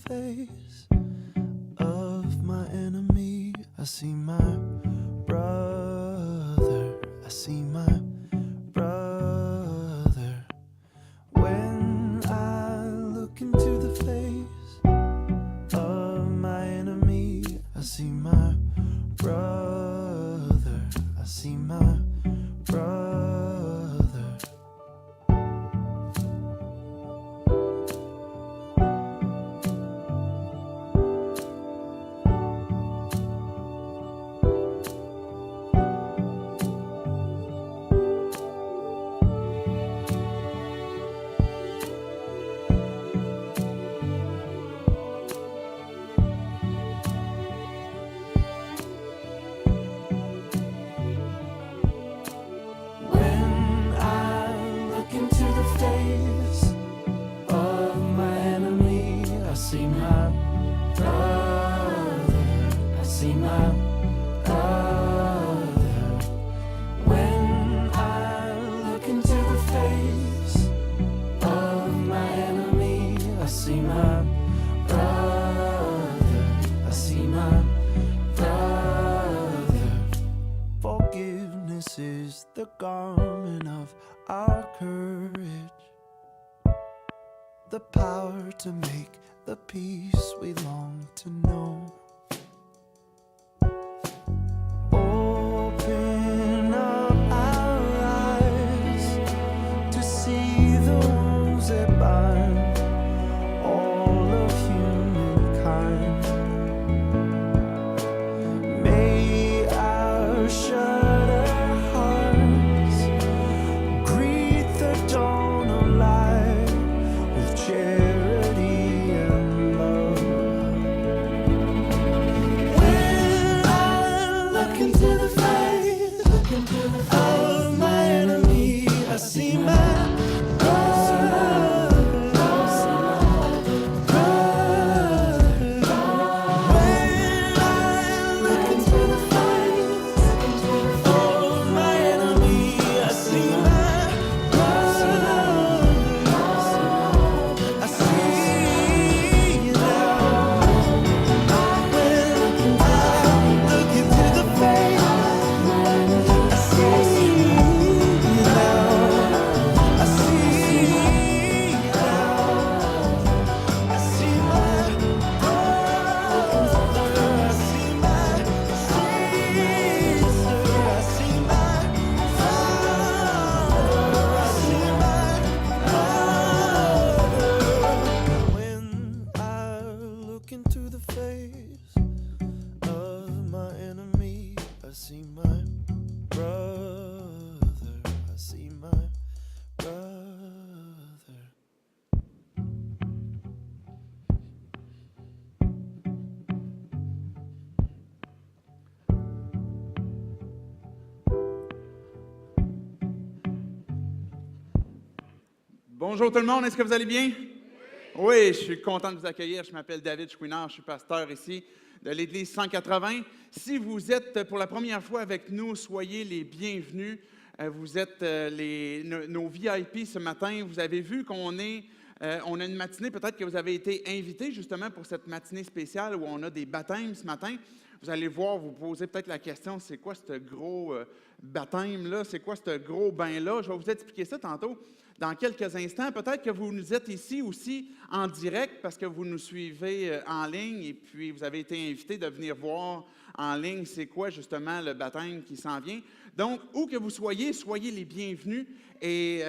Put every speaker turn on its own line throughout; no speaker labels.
face of my enemy. I see my brother. I see my brother. When I look into the face of my enemy, I see my brother. I see my brother. When I look into the face of my enemy, I see my brother. I see my brother. When I look into the face of my enemy, I see my brother. I see my brother. Forgiveness is the garment of our courage, the power to make the peace we long to know. Open up our eyes to see the wounds that bind all of humankind. May our shudder hearts greet the dawn of light with charity and love. When I look into the face of my enemy, I see my brother. When I look into the face of my enemy, I see my brother. I see now. When I look into the face, I see now. I see now. I see my brother. I see my sister. I see my father. I see my mother. When I look into the face of my enemy, I see my brother. I see my brother.
Bonjour tout le monde, est-ce que vous allez bien? Oui, je suis content de vous accueillir. Je m'appelle David Chouinard, je suis pasteur ici de l'Église 180. Si vous êtes pour la première fois avec nous, soyez les bienvenus. Vous êtes nos VIP ce matin. Vous avez vu qu'on a une matinée, peut-être que vous avez été invités justement pour cette matinée spéciale où on a des baptêmes ce matin. Vous allez voir, vous posez peut-être la question, c'est quoi ce gros baptême-là? C'est quoi ce gros bain-là? Je vais vous expliquer ça tantôt dans quelques instants. Peut-être que vous nous êtes ici aussi en direct parce que vous nous suivez en ligne et puis vous avez été invités de venir voir en ligne c'est quoi justement le baptême qui s'en vient. Donc, où que vous soyez, soyez les bienvenus et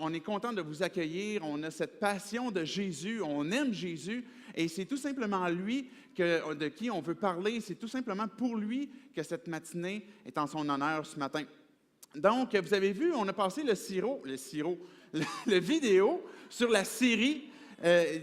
on est content de vous accueillir. On a cette passion de Jésus, on aime Jésus et c'est tout simplement lui de qui on veut parler. C'est tout simplement pour lui que cette matinée est en son honneur ce matin. Donc, vous avez vu, on a passé le vidéo sur la série.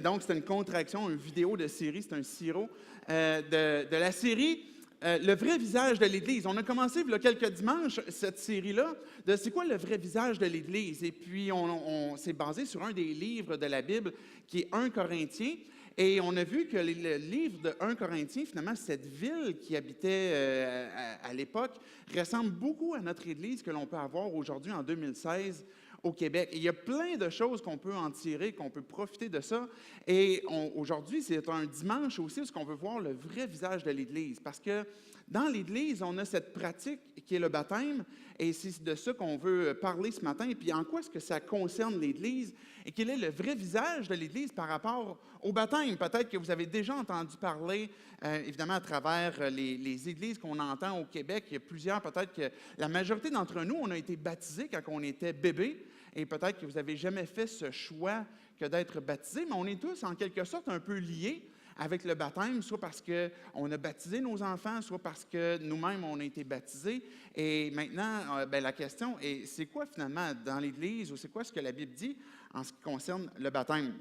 Donc, c'est une contraction, une vidéo de série, c'est un sirop de la série Le vrai visage de l'Église. On a commencé il y a quelques dimanches cette série-là de c'est quoi le vrai visage de l'Église. Et puis, on s'est basé sur un des livres de la Bible qui est 1 Corinthiens. Et on a vu que le livre de 1 Corinthiens, finalement, cette ville qui habitait à l'époque, ressemble beaucoup à notre Église que l'on peut avoir aujourd'hui en 2016 au Québec. Et il y a plein de choses qu'on peut en tirer, qu'on peut profiter de ça. Et aujourd'hui, c'est un dimanche aussi où on veut voir le vrai visage de l'Église. Parce que dans l'Église, on a cette pratique qui est le baptême, et c'est de ça qu'on veut parler ce matin. Et puis, en quoi est-ce que ça concerne l'Église? Et quel est le vrai visage de l'Église par rapport au baptême? Peut-être que vous avez déjà entendu parler, évidemment, à travers les églises qu'on entend au Québec. Il y a plusieurs, peut-être que la majorité d'entre nous, on a été baptisés quand on était bébé. Et peut-être que vous n'avez jamais fait ce choix que d'être baptisé, mais on est tous, en quelque sorte, un peu liés avec le baptême, soit parce qu'on a baptisé nos enfants, soit parce que nous-mêmes, on a été baptisés. Et maintenant, la question est, c'est quoi finalement dans l'Église, ou c'est quoi ce que la Bible dit en ce qui concerne le baptême?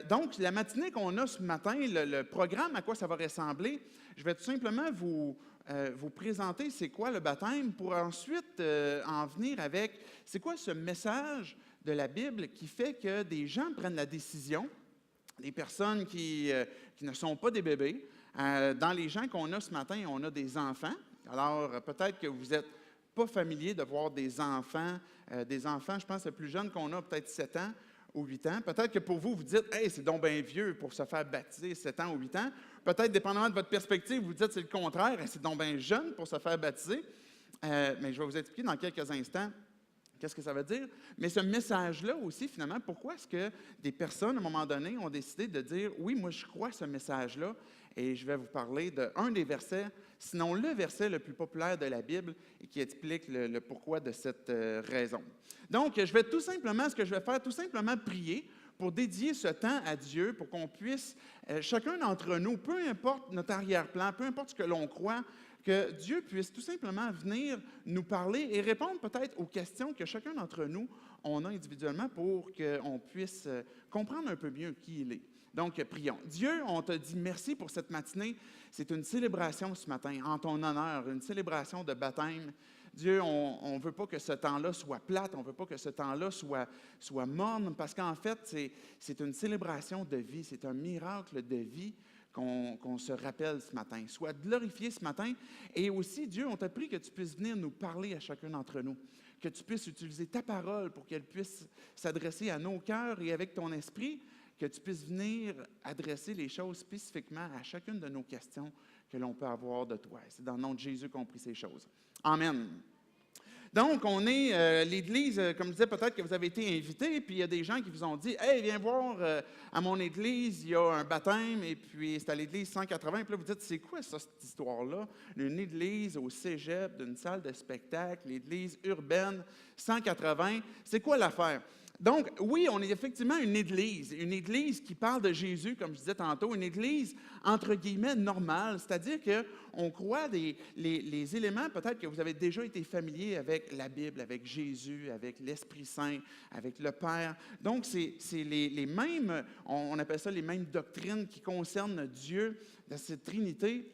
Donc, la matinée qu'on a ce matin, le programme, à quoi ça va ressembler, je vais tout simplement vous présenter c'est quoi le baptême pour ensuite en venir avec c'est quoi ce message de la Bible qui fait que des gens prennent la décision, des personnes qui ne sont pas des bébés. Dans les gens qu'on a ce matin, on a des enfants. Alors, peut-être que vous n'êtes pas familier de voir des enfants. Je pense que le plus jeune qu'on a, peut-être 7 ans ou 8 ans. Peut-être que pour vous, vous dites « Hey, c'est donc bien vieux pour se faire baptiser 7 ans ou 8 ans. » Peut-être, dépendamment de votre perspective, vous dites « C'est le contraire, hey, c'est donc bien jeune pour se faire baptiser. » Mais je vais vous expliquer dans quelques instants qu'est-ce que ça veut dire. Mais ce message-là aussi, finalement, pourquoi est-ce que des personnes, à un moment donné, ont décidé de dire « Oui, moi, je crois ce message-là. » Et je vais vous parler d'un des versets, sinon le verset le plus populaire de la Bible et qui explique le pourquoi de cette raison. Donc, je vais tout simplement, ce que je vais faire, tout simplement prier pour dédier ce temps à Dieu, pour qu'on puisse, chacun d'entre nous, peu importe notre arrière-plan, peu importe ce que l'on croit, que Dieu puisse tout simplement venir nous parler et répondre peut-être aux questions que chacun d'entre nous, on a individuellement pour qu'on puisse comprendre un peu mieux qui il est. Donc, prions. Dieu, on te dit merci pour cette matinée. C'est une célébration ce matin, en ton honneur, une célébration de baptême. Dieu, on ne veut pas que ce temps-là soit plate, on ne veut pas que ce temps-là soit morne, parce qu'en fait, c'est une célébration de vie, c'est un miracle de vie qu'on se rappelle ce matin. Sois glorifié ce matin. Et aussi, Dieu, on t'a pris que tu puisses venir nous parler à chacun d'entre nous, que tu puisses utiliser ta parole pour qu'elle puisse s'adresser à nos cœurs et avec ton esprit, que tu puisses venir adresser les choses spécifiquement à chacune de nos questions que l'on peut avoir de toi. C'est dans le nom de Jésus qu'on prie ces choses. Amen. Donc, on est l'Église, comme je disais, peut-être que vous avez été invités, puis il y a des gens qui vous ont dit « Hey, viens voir, à mon Église, il y a un baptême, et puis c'est à l'Église 180. » Puis là, vous dites « C'est quoi ça, cette histoire-là? Une Église au cégep, d'une salle de spectacle, l'Église urbaine, 180, c'est quoi l'affaire? » Donc, oui, on est effectivement une Église qui parle de Jésus, comme je disais tantôt, une Église, entre guillemets, normale, c'est-à-dire qu'on croit les éléments, peut-être que vous avez déjà été familier avec la Bible, avec Jésus, avec l'Esprit Saint, avec le Père. Donc, c'est les mêmes, on appelle ça les mêmes doctrines qui concernent Dieu, dans cette Trinité.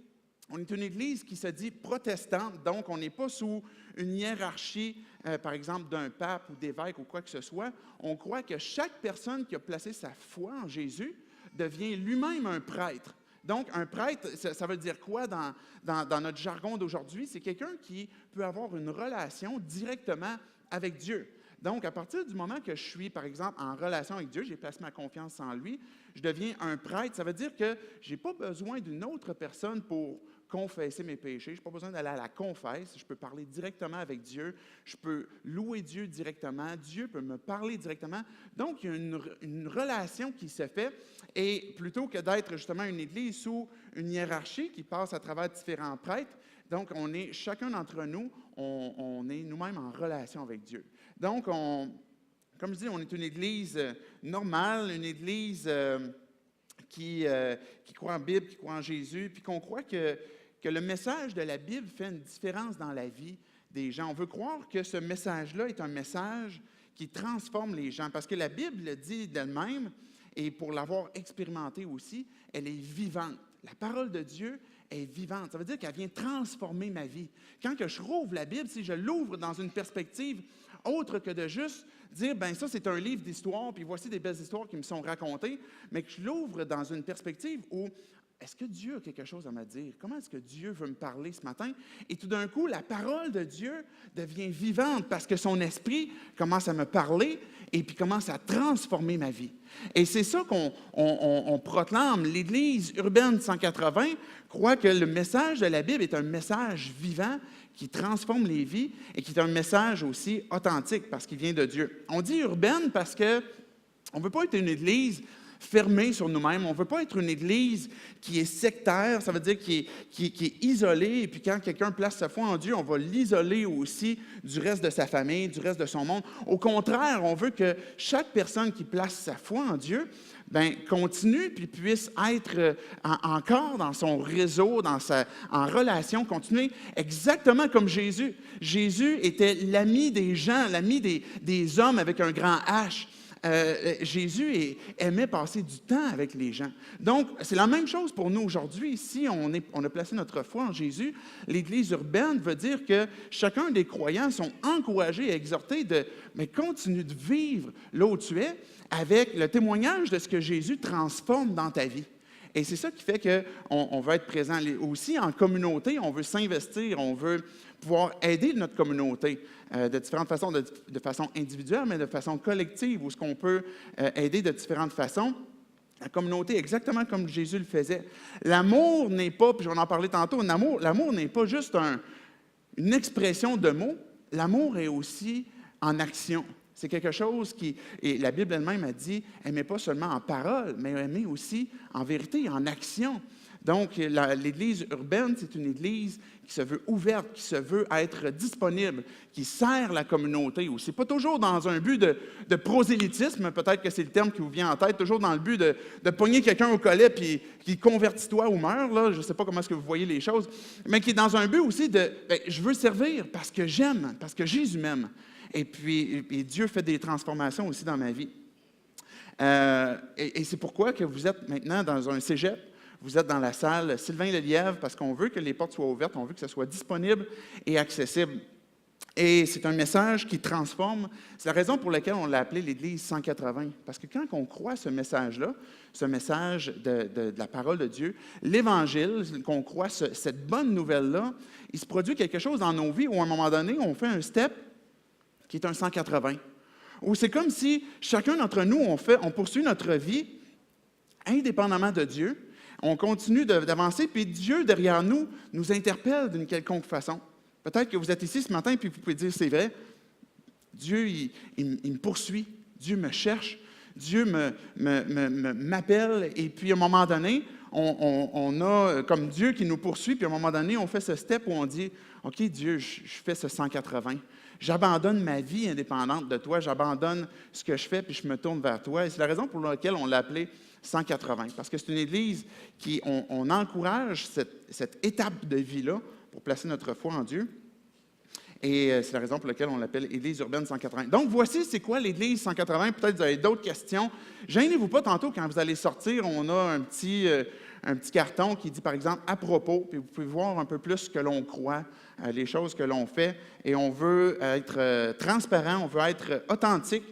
On est une Église qui se dit protestante, donc on n'est pas sous une hiérarchie, par exemple, d'un pape ou d'évêque ou quoi que ce soit. On croit que chaque personne qui a placé sa foi en Jésus devient lui-même un prêtre. Donc, un prêtre, ça veut dire quoi dans notre jargon d'aujourd'hui? C'est quelqu'un qui peut avoir une relation directement avec Dieu. Donc, à partir du moment que je suis, par exemple, en relation avec Dieu, j'ai placé ma confiance en lui, je deviens un prêtre. Ça veut dire que je n'ai pas besoin d'une autre personne pour confesser mes péchés. Je n'ai pas besoin d'aller à la confesse. Je peux parler directement avec Dieu. Je peux louer Dieu directement. Dieu peut me parler directement. Donc, il y a une relation qui se fait. Et plutôt que d'être justement une Église sous une hiérarchie qui passe à travers différents prêtres, donc on est, chacun d'entre nous, on est nous-mêmes en relation avec Dieu. Donc, comme je dis, on est une Église normale, une Église qui croit en Bible, qui croit en Jésus, puis qu'on croit que le message de la Bible fait une différence dans la vie des gens. On veut croire que ce message-là est un message qui transforme les gens, parce que la Bible le dit d'elle-même, et pour l'avoir expérimenté aussi, elle est vivante. La parole de Dieu est vivante. Ça veut dire qu'elle vient transformer ma vie. Quand que je rouvre la Bible, si je l'ouvre dans une perspective autre que de juste dire, ben ça c'est un livre d'histoire, puis voici des belles histoires qui me sont racontées, mais que je l'ouvre dans une perspective où est-ce que Dieu a quelque chose à me dire? Comment est-ce que Dieu veut me parler ce matin? Et tout d'un coup, la parole de Dieu devient vivante parce que son esprit commence à me parler et puis commence à transformer ma vie. Et c'est ça qu'on proclame. L'Église urbaine 180 croit que le message de la Bible est un message vivant qui transforme les vies et qui est un message aussi authentique parce qu'il vient de Dieu. On dit urbaine parce qu'on ne veut pas être une Église fermée sur nous-mêmes. On ne veut pas être une Église qui est sectaire, ça veut dire qui est isolée, et puis quand quelqu'un place sa foi en Dieu, on va l'isoler aussi du reste de sa famille, du reste de son monde. Au contraire, on veut que chaque personne qui place sa foi en Dieu continue puis puisse être encore dans son réseau, en relation, continuer exactement comme Jésus. Jésus était l'ami des gens, l'ami des hommes avec un grand H. Jésus aimait passer du temps avec les gens. Donc, c'est la même chose pour nous aujourd'hui. Si on a placé notre foi en Jésus, l'Église urbaine veut dire que chacun des croyants sont encouragés et exhortés de continuer de vivre là où tu es avec le témoignage de ce que Jésus transforme dans ta vie. Et c'est ça qui fait qu'on veut être présent aussi en communauté, on veut s'investir, on veut pouvoir aider notre communauté de différentes façons, de façon individuelle, mais de façon collective, où ce qu'on peut aider de différentes façons. La communauté, exactement comme Jésus le faisait. L'amour n'est pas, puis je vais en parler tantôt, l'amour n'est pas juste une expression de mots, l'amour est aussi en action. C'est quelque chose et la Bible elle-même a dit, aimez pas seulement en parole, mais aimez aussi en vérité, en action. Donc, l'Église urbaine, c'est une Église qui se veut ouverte, qui se veut être disponible, qui sert la communauté aussi. Pas toujours dans un but de prosélytisme, peut-être que c'est le terme qui vous vient en tête, toujours dans le but de pogner quelqu'un au collet puis qui convertis-toi ou meurt, là, je ne sais pas comment est-ce que vous voyez les choses, mais qui est dans un but aussi je veux servir parce que j'aime, parce que Jésus m'aime. Et puis, Dieu fait des transformations aussi dans ma vie. Et c'est pourquoi que vous êtes maintenant dans un cégep, vous êtes dans la salle Sylvain Lelièvre, parce qu'on veut que les portes soient ouvertes, on veut que ça soit disponible et accessible. Et c'est un message qui transforme. C'est la raison pour laquelle on l'a appelé l'Église 180. Parce que quand on croit ce message-là, ce message de la parole de Dieu, l'Évangile, qu'on croit cette bonne nouvelle-là, il se produit quelque chose dans nos vies où à un moment donné, on fait un step qui est un 180. Où c'est comme si chacun d'entre nous, on poursuit notre vie indépendamment de Dieu. On continue d'avancer, puis Dieu, derrière nous, nous interpelle d'une quelconque façon. Peut-être que vous êtes ici ce matin, puis vous pouvez dire, c'est vrai, Dieu, il me poursuit, Dieu me cherche, Dieu m'appelle, et puis à un moment donné, on a comme Dieu qui nous poursuit, puis à un moment donné, on fait ce step où on dit, OK, Dieu, je fais ce 180. J'abandonne ma vie indépendante de toi, j'abandonne ce que je fais, puis je me tourne vers toi. Et c'est la raison pour laquelle on l'a appelé 180, parce que c'est une Église qui, on encourage cette étape de vie-là pour placer notre foi en Dieu. Et c'est la raison pour laquelle on l'appelle Église urbaine 180. Donc, voici c'est quoi l'Église 180. Peut-être que vous avez d'autres questions. Gênez-vous pas tantôt, quand vous allez sortir, on a un petit carton qui dit, par exemple, à propos, puis vous pouvez voir un peu plus ce que l'on croit, les choses que l'on fait, et on veut être transparent, on veut être authentique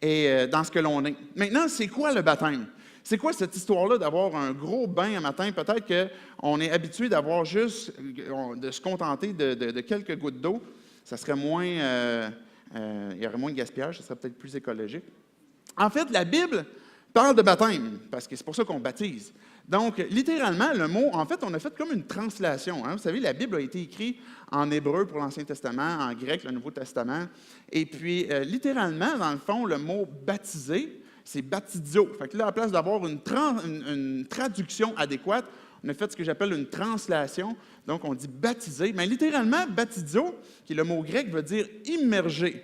et dans ce que l'on est. Maintenant, c'est quoi le baptême? C'est quoi cette histoire-là d'avoir un gros bain un matin? Peut-être qu'on est habitué d'avoir juste, de se contenter de quelques gouttes d'eau. Ça serait moins, il y aurait moins de gaspillage, ça serait peut-être plus écologique. En fait, la Bible parle de baptême, parce que c'est pour ça qu'on baptise. Donc, littéralement, le mot, en fait, on a fait comme une translation. Hein? Vous savez, la Bible a été écrite en hébreu pour l'Ancien Testament, en grec, le Nouveau Testament. Et puis, littéralement, dans le fond, le mot baptiser, c'est baptizo. Fait que là, à la place d'avoir une traduction adéquate, on a fait ce que j'appelle une translation. Donc, on dit baptiser. Mais littéralement, baptizo, qui est le mot grec, veut dire immerger.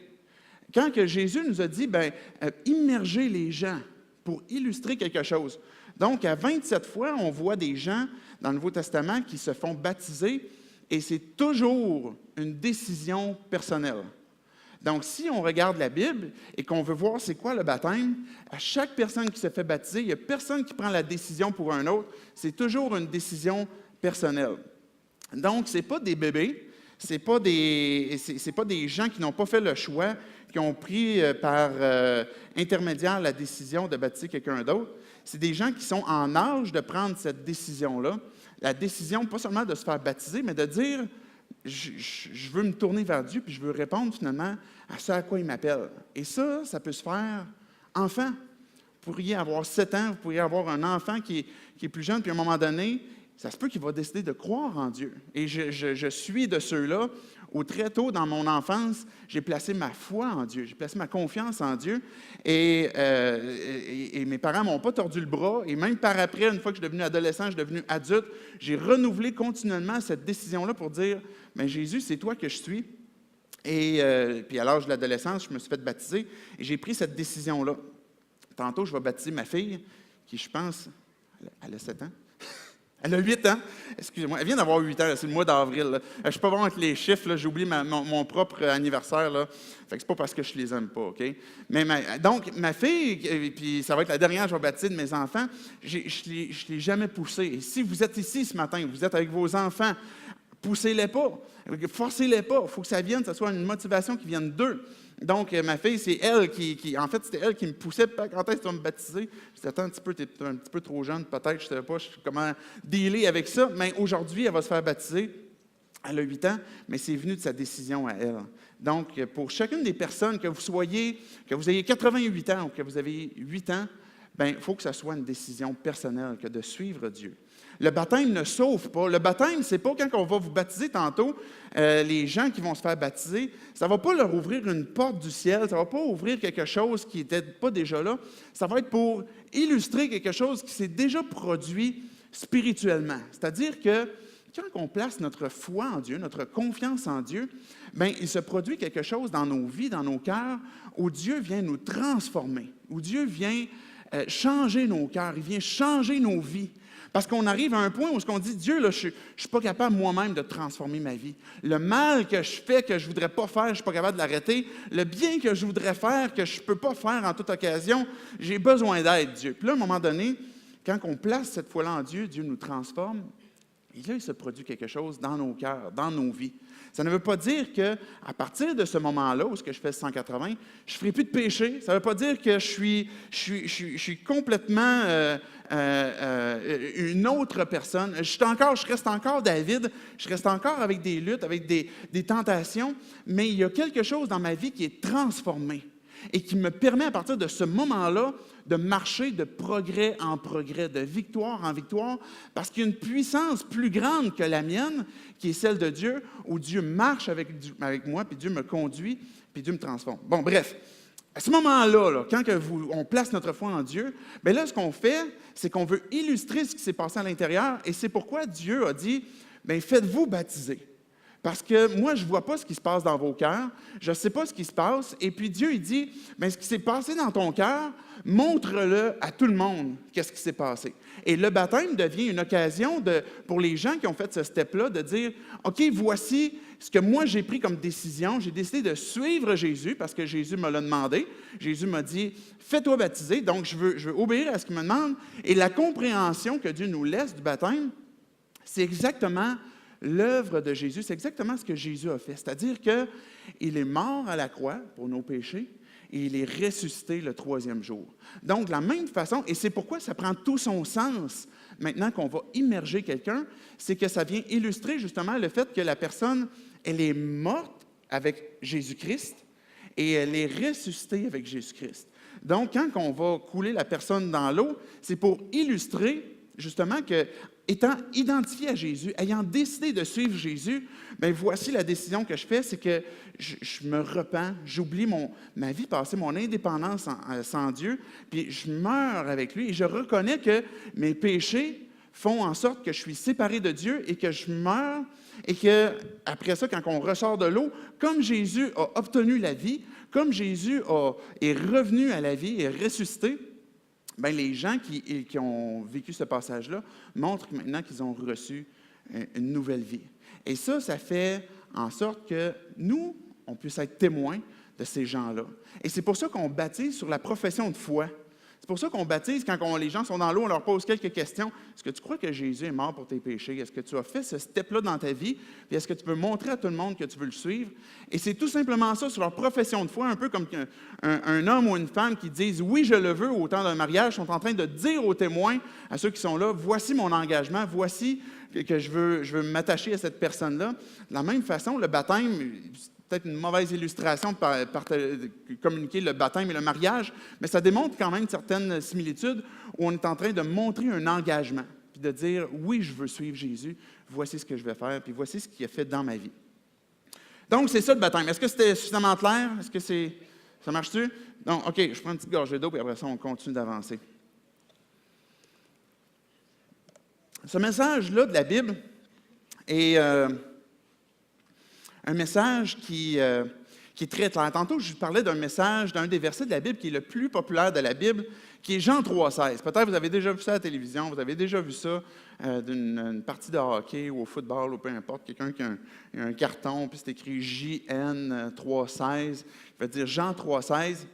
Quand que Jésus nous a dit, immerger les gens pour illustrer quelque chose. Donc, à 27 fois, on voit des gens dans le Nouveau Testament qui se font baptiser et c'est toujours une décision personnelle. Donc, si on regarde la Bible et qu'on veut voir c'est quoi le baptême, à chaque personne qui se fait baptiser, il n'y a personne qui prend la décision pour un autre. C'est toujours une décision personnelle. Donc, ce n'est pas des bébés, ce n'est pas des gens qui n'ont pas fait le choix, qui ont pris par intermédiaire la décision de baptiser quelqu'un d'autre. c'est des gens qui sont en âge de prendre cette décision-là. La décision, pas seulement de se faire baptiser, mais de dire, je veux me tourner vers Dieu, puis je veux répondre finalement à ce à quoi il m'appelle. Et ça peut se faire enfant. Vous pourriez avoir 7 ans, vous pourriez avoir un enfant qui est plus jeune, puis à un moment donné, ça se peut qu'il va décider de croire en Dieu. Et je suis de ceux-là où très tôt dans mon enfance, j'ai placé ma foi en Dieu, j'ai placé ma confiance en Dieu. Et mes parents ne m'ont pas tordu le bras. Et même par après, une fois que je suis devenu adolescent, je suis devenu adulte, j'ai renouvelé continuellement cette décision-là pour dire, mais Jésus, c'est toi que je suis. Et puis à l'âge de l'adolescence, je me suis fait baptiser et j'ai pris cette décision-là. Tantôt, je vais baptiser ma fille, qui, je pense, elle a 7 ans. Elle a 8 ans. Excusez-moi, elle vient d'avoir 8 ans, c'est le mois d'avril. Là. Je ne suis pas bon avec les chiffres, j'ai oublié mon propre anniversaire. Là. Fait que c'est pas parce que je les aime pas, OK? Mais donc, ma fille, puis ça va être la dernière que je vais baptiser de mes enfants, je ne l'ai jamais poussée. Et si vous êtes ici ce matin, vous êtes avec vos enfants, poussez-les pas, forcez-les pas. Il faut que ça vienne, que ce soit une motivation qui vienne d'eux. Donc, ma fille, c'est elle en fait, c'était elle qui me poussait. Quand est-ce que tu vas me baptiser? Je disais, attends un petit peu, tu es un petit peu trop jeune, peut-être, je ne savais pas comment dealer avec ça. Mais aujourd'hui, elle va se faire baptiser. Elle a 8 ans, mais c'est venu de sa décision à elle. Donc, pour chacune des personnes, que vous ayez 88 ans ou que vous avez 8 ans, bien, il faut que ce soit une décision personnelle que de suivre Dieu. Le baptême ne sauve pas. Le baptême, c'est pas quand on va vous baptiser tantôt, les gens qui vont se faire baptiser, ça ne va pas leur ouvrir une porte du ciel, ça ne va pas ouvrir quelque chose qui n'était pas déjà là. Ça va être pour illustrer quelque chose qui s'est déjà produit spirituellement. C'est-à-dire que quand on place notre foi en Dieu, notre confiance en Dieu, bien, il se produit quelque chose dans nos vies, dans nos cœurs, où Dieu vient nous transformer, où Dieu vient changer nos cœurs, il vient changer nos vies. Parce qu'on arrive à un point où on dit, Dieu, là, je ne suis pas capable moi-même de transformer ma vie. Le mal que je fais, que je ne voudrais pas faire, je ne suis pas capable de l'arrêter. Le bien que je voudrais faire, que je ne peux pas faire en toute occasion, j'ai besoin d'aide, Dieu. Puis là, à un moment donné, quand on place cette foi-là en Dieu, Dieu nous transforme. Et là, il se produit quelque chose dans nos cœurs, dans nos vies. Ça ne veut pas dire qu'à partir de ce moment-là, où je fais 180, je ne ferai plus de péché. Ça ne veut pas dire que je suis complètement une autre personne. Je reste encore David, je reste encore avec des luttes, avec des tentations, mais il y a quelque chose dans ma vie qui est transformé et qui me permet à partir de ce moment-là de marcher de progrès en progrès, de victoire en victoire, parce qu'il y a une puissance plus grande que la mienne, qui est celle de Dieu, où Dieu marche avec moi, puis Dieu me conduit, puis Dieu me transforme. Bon, bref, à ce moment-là, quand on place notre foi en Dieu, bien là, ce qu'on fait, c'est qu'on veut illustrer ce qui s'est passé à l'intérieur, et c'est pourquoi Dieu a dit, bien, faites-vous baptiser. Parce que moi, je ne vois pas ce qui se passe dans vos cœurs, je ne sais pas ce qui se passe, et puis Dieu, il dit, bien, ce qui s'est passé dans ton cœur, montre-le à tout le monde, qu'est-ce qui s'est passé. Et le baptême devient une occasion pour les gens qui ont fait ce step-là de dire, OK, voici ce que moi j'ai pris comme décision, j'ai décidé de suivre Jésus, parce que Jésus me l'a demandé. Jésus m'a dit, fais-toi baptiser, donc je veux obéir à ce qu'il me demande. Et la compréhension que Dieu nous laisse du baptême, c'est exactement l'œuvre de Jésus, c'est exactement ce que Jésus a fait. C'est-à-dire qu'il est mort à la croix pour nos péchés et il est ressuscité le 3e jour. Donc, de la même façon, et c'est pourquoi ça prend tout son sens maintenant qu'on va immerger quelqu'un, c'est que ça vient illustrer justement le fait que la personne, elle est morte avec Jésus-Christ et elle est ressuscitée avec Jésus-Christ. Donc, quand on va couler la personne dans l'eau, c'est pour illustrer justement que, étant identifié à Jésus, ayant décidé de suivre Jésus, bien, voici la décision que je fais, c'est que je me repens, j'oublie ma vie passée, mon indépendance sans Dieu, puis je meurs avec lui et je reconnais que mes péchés font en sorte que je suis séparé de Dieu et que je meurs et qu'après ça, quand on ressort de l'eau, comme Jésus a obtenu la vie, comme Jésus est revenu à la vie et ressuscité, bien, les gens qui ont vécu ce passage-là montrent maintenant qu'ils ont reçu une nouvelle vie. Et ça fait en sorte que nous, on puisse être témoins de ces gens-là. Et c'est pour ça qu'on baptise sur la profession de foi. C'est pour ça qu'on baptise, quand les gens sont dans l'eau, on leur pose quelques questions. Est-ce que tu crois que Jésus est mort pour tes péchés? Est-ce que tu as fait ce step-là dans ta vie? Puis est-ce que tu peux montrer à tout le monde que tu veux le suivre? Et c'est tout simplement ça, sur leur profession de foi, un peu comme un homme ou une femme qui disent « oui, je le veux » au temps d'un mariage, sont en train de dire aux témoins, à ceux qui sont là, « voici mon engagement, voici que je veux m'attacher à cette personne-là ». De la même façon, le baptême, peut-être une mauvaise illustration de communiquer le baptême et le mariage, mais ça démontre quand même certaines similitudes où on est en train de montrer un engagement, puis de dire « oui, je veux suivre Jésus, voici ce que je vais faire, puis voici ce qu'il a fait dans ma vie ». Donc, c'est ça le baptême. Est-ce que c'était suffisamment clair? Est-ce que ça marche-tu? Donc, OK, je prends une petite gorgée d'eau, puis après ça, on continue d'avancer. Ce message-là de la Bible est un message qui est très clair. Tantôt, je vous parlais d'un message, d'un des versets de la Bible qui est le plus populaire de la Bible, qui est Jean 3,16. Peut-être vous avez déjà vu ça à la télévision, vous avez déjà vu ça d'une partie de hockey ou au football ou peu importe, quelqu'un qui a un carton, puis c'est écrit JN 3,16, il veut dire Jean 3,16.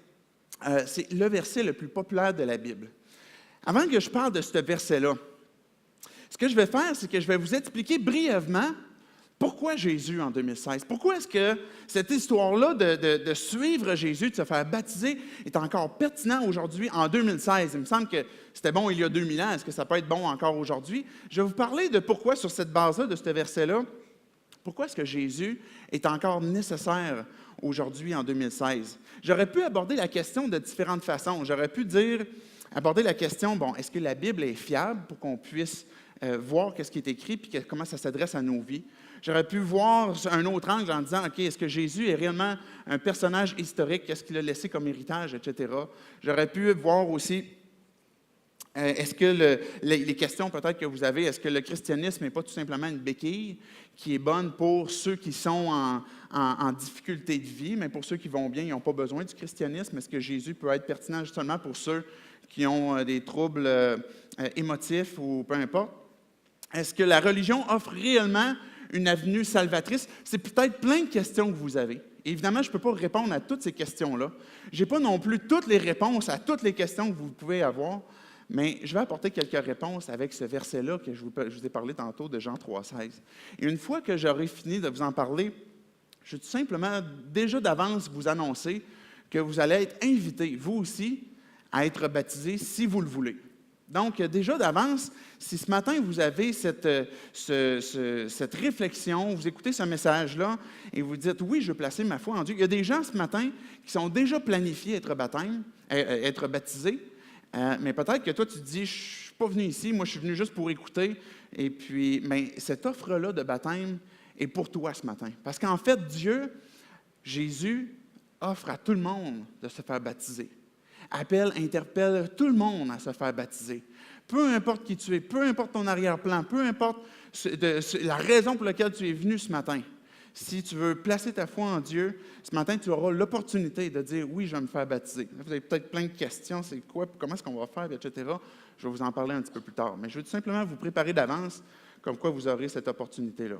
C'est le verset le plus populaire de la Bible. Avant que je parle de ce verset-là, ce que je vais faire, c'est que je vais vous expliquer brièvement pourquoi Jésus en 2016? Pourquoi est-ce que cette histoire-là de suivre Jésus, de se faire baptiser, est encore pertinent aujourd'hui en 2016? Il me semble que c'était bon il y a 2000 ans. Est-ce que ça peut être bon encore aujourd'hui? Je vais vous parler de pourquoi, sur cette base-là, de ce verset-là, pourquoi est-ce que Jésus est encore nécessaire aujourd'hui en 2016? J'aurais pu aborder la question de différentes façons. J'aurais pu aborder la question, bon, est-ce que la Bible est fiable pour qu'on puisse voir ce qui est écrit et comment ça s'adresse à nos vies? J'aurais pu voir un autre angle en disant, OK, est-ce que Jésus est réellement un personnage historique? Qu'est-ce qu'il a laissé comme héritage, etc. J'aurais pu voir aussi, est-ce que les questions peut-être que vous avez, est-ce que le christianisme n'est pas tout simplement une béquille qui est bonne pour ceux qui sont en difficulté de vie, mais pour ceux qui vont bien, ils n'ont pas besoin du christianisme? Est-ce que Jésus peut être pertinent seulement pour ceux qui ont des troubles émotifs ou peu importe? Est-ce que la religion offre réellement une avenue salvatrice? C'est peut-être plein de questions que vous avez. Et évidemment, je ne peux pas répondre à toutes ces questions-là. Je n'ai pas non plus toutes les réponses à toutes les questions que vous pouvez avoir, mais je vais apporter quelques réponses avec ce verset-là que je vous ai parlé tantôt de Jean 3,16. Et une fois que j'aurai fini de vous en parler, je vais tout simplement, déjà d'avance, vous annoncer que vous allez être invités, vous aussi, à être baptisés si vous le voulez. Donc, déjà d'avance, si ce matin vous avez cette réflexion, vous écoutez ce message-là et vous dites « oui, je veux placer ma foi en Dieu », il y a des gens ce matin qui sont déjà planifiés être baptisés, mais peut-être que toi tu te dis « je ne suis pas venu ici, moi je suis venu juste pour écouter », et puis, mais cette offre-là de baptême est pour toi ce matin. Parce qu'en fait, Dieu, Jésus, offre à tout le monde de se faire baptiser. Interpelle tout le monde à se faire baptiser. Peu importe qui tu es, peu importe ton arrière-plan, peu importe la raison pour laquelle tu es venu ce matin. Si tu veux placer ta foi en Dieu, ce matin, tu auras l'opportunité de dire « oui, je vais me faire baptiser ». Vous avez peut-être plein de questions, c'est quoi, comment est-ce qu'on va faire, etc. Je vais vous en parler un petit peu plus tard. Mais je veux tout simplement vous préparer d'avance, comme quoi vous aurez cette opportunité-là.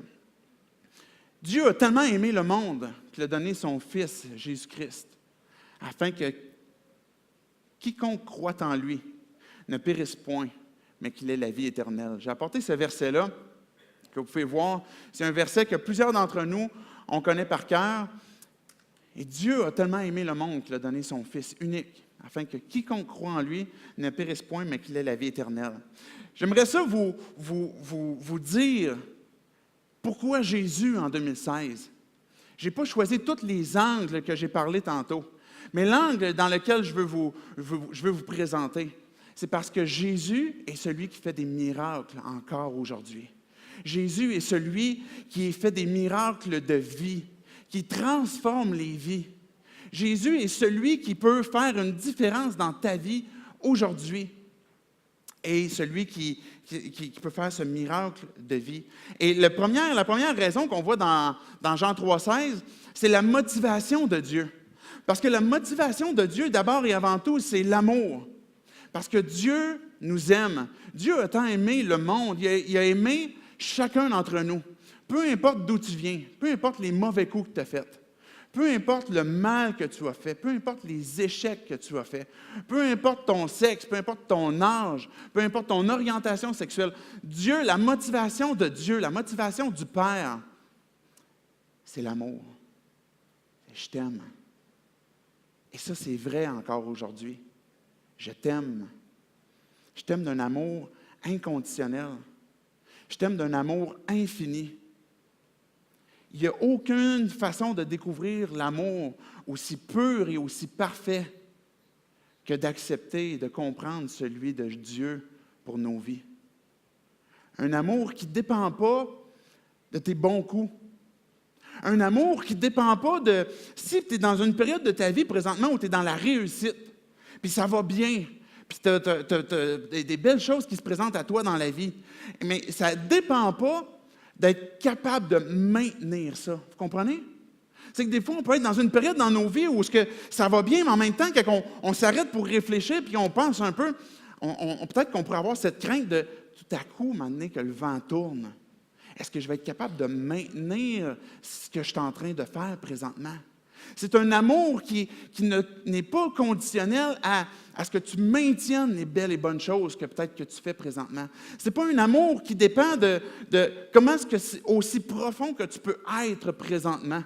Dieu a tellement aimé le monde qu'il a donné son Fils, Jésus-Christ, afin que quiconque croit en lui ne périsse point, mais qu'il ait la vie éternelle. J'ai apporté ce verset-là, que vous pouvez voir. C'est un verset que plusieurs d'entre nous, on connaît par cœur. Et Dieu a tellement aimé le monde qu'il a donné son Fils unique, afin que quiconque croit en lui ne périsse point, mais qu'il ait la vie éternelle. J'aimerais ça vous dire pourquoi Jésus en 2016. Je n'ai pas choisi tous les angles que j'ai parlé tantôt. Mais l'angle dans lequel je veux vous présenter, c'est parce que Jésus est celui qui fait des miracles encore aujourd'hui. Jésus est celui qui fait des miracles de vie, qui transforme les vies. Jésus est celui qui peut faire une différence dans ta vie aujourd'hui et celui qui peut faire ce miracle de vie. Et la première raison qu'on voit dans Jean 3,16, c'est la motivation de Dieu. Parce que la motivation de Dieu, d'abord et avant tout, c'est l'amour. Parce que Dieu nous aime. Dieu a tant aimé le monde. Il a aimé chacun d'entre nous. Peu importe d'où tu viens, peu importe les mauvais coups que tu as faits, Peu importe le mal que tu as fait, peu importe les échecs que tu as faits, peu importe ton sexe, peu importe ton âge, peu importe ton orientation sexuelle, Dieu, la motivation de Dieu, la motivation du Père, c'est l'amour. Je t'aime. Et ça, c'est vrai encore aujourd'hui. Je t'aime. Je t'aime d'un amour inconditionnel. Je t'aime d'un amour infini. Il n'y a aucune façon de découvrir l'amour aussi pur et aussi parfait que d'accepter et de comprendre celui de Dieu pour nos vies. Un amour qui ne dépend pas de tes bons coups. Un amour qui ne dépend pas de... Si tu es dans une période de ta vie présentement où tu es dans la réussite, puis ça va bien, puis tu as des belles choses qui se présentent à toi dans la vie, mais ça ne dépend pas d'être capable de maintenir ça. Vous comprenez? C'est que des fois, on peut être dans une période dans nos vies où ça va bien, mais en même temps, quand on s'arrête pour réfléchir, puis on pense un peu, peut-être qu'on pourrait avoir cette crainte de tout à coup, maintenant que le vent tourne, est-ce que je vais être capable de maintenir ce que je suis en train de faire présentement? C'est un amour qui n'est pas conditionnel à ce que tu maintiennes les belles et bonnes choses que peut-être que tu fais présentement. Ce n'est pas un amour qui dépend de comment est-ce que c'est aussi profond que tu peux être présentement.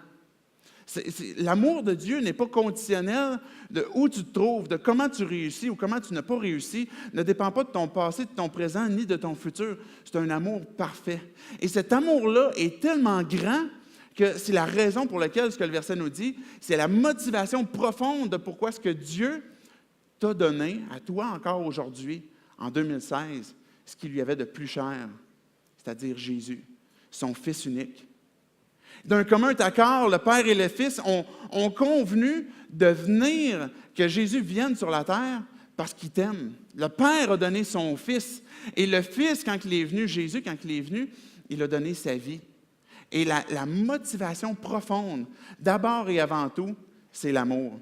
L'amour de Dieu n'est pas conditionnel de où tu te trouves, de comment tu réussis ou comment tu n'as pas réussi, ne dépend pas de ton passé, de ton présent, ni de ton futur. C'est un amour parfait. Et cet amour-là est tellement grand que c'est la raison pour laquelle, ce que le verset nous dit, c'est la motivation profonde de pourquoi ce que Dieu t'a donné à toi encore aujourd'hui, en 2016, ce qu'il lui avait de plus cher, c'est-à-dire Jésus, son Fils unique. D'un commun accord, le Père et le Fils ont convenu de venir, que Jésus vienne sur la terre parce qu'il t'aime. Le Père a donné son Fils. Et le Fils, quand il est venu, Jésus, quand il est venu, il a donné sa vie. Et la motivation profonde, d'abord et avant tout, c'est l'amour.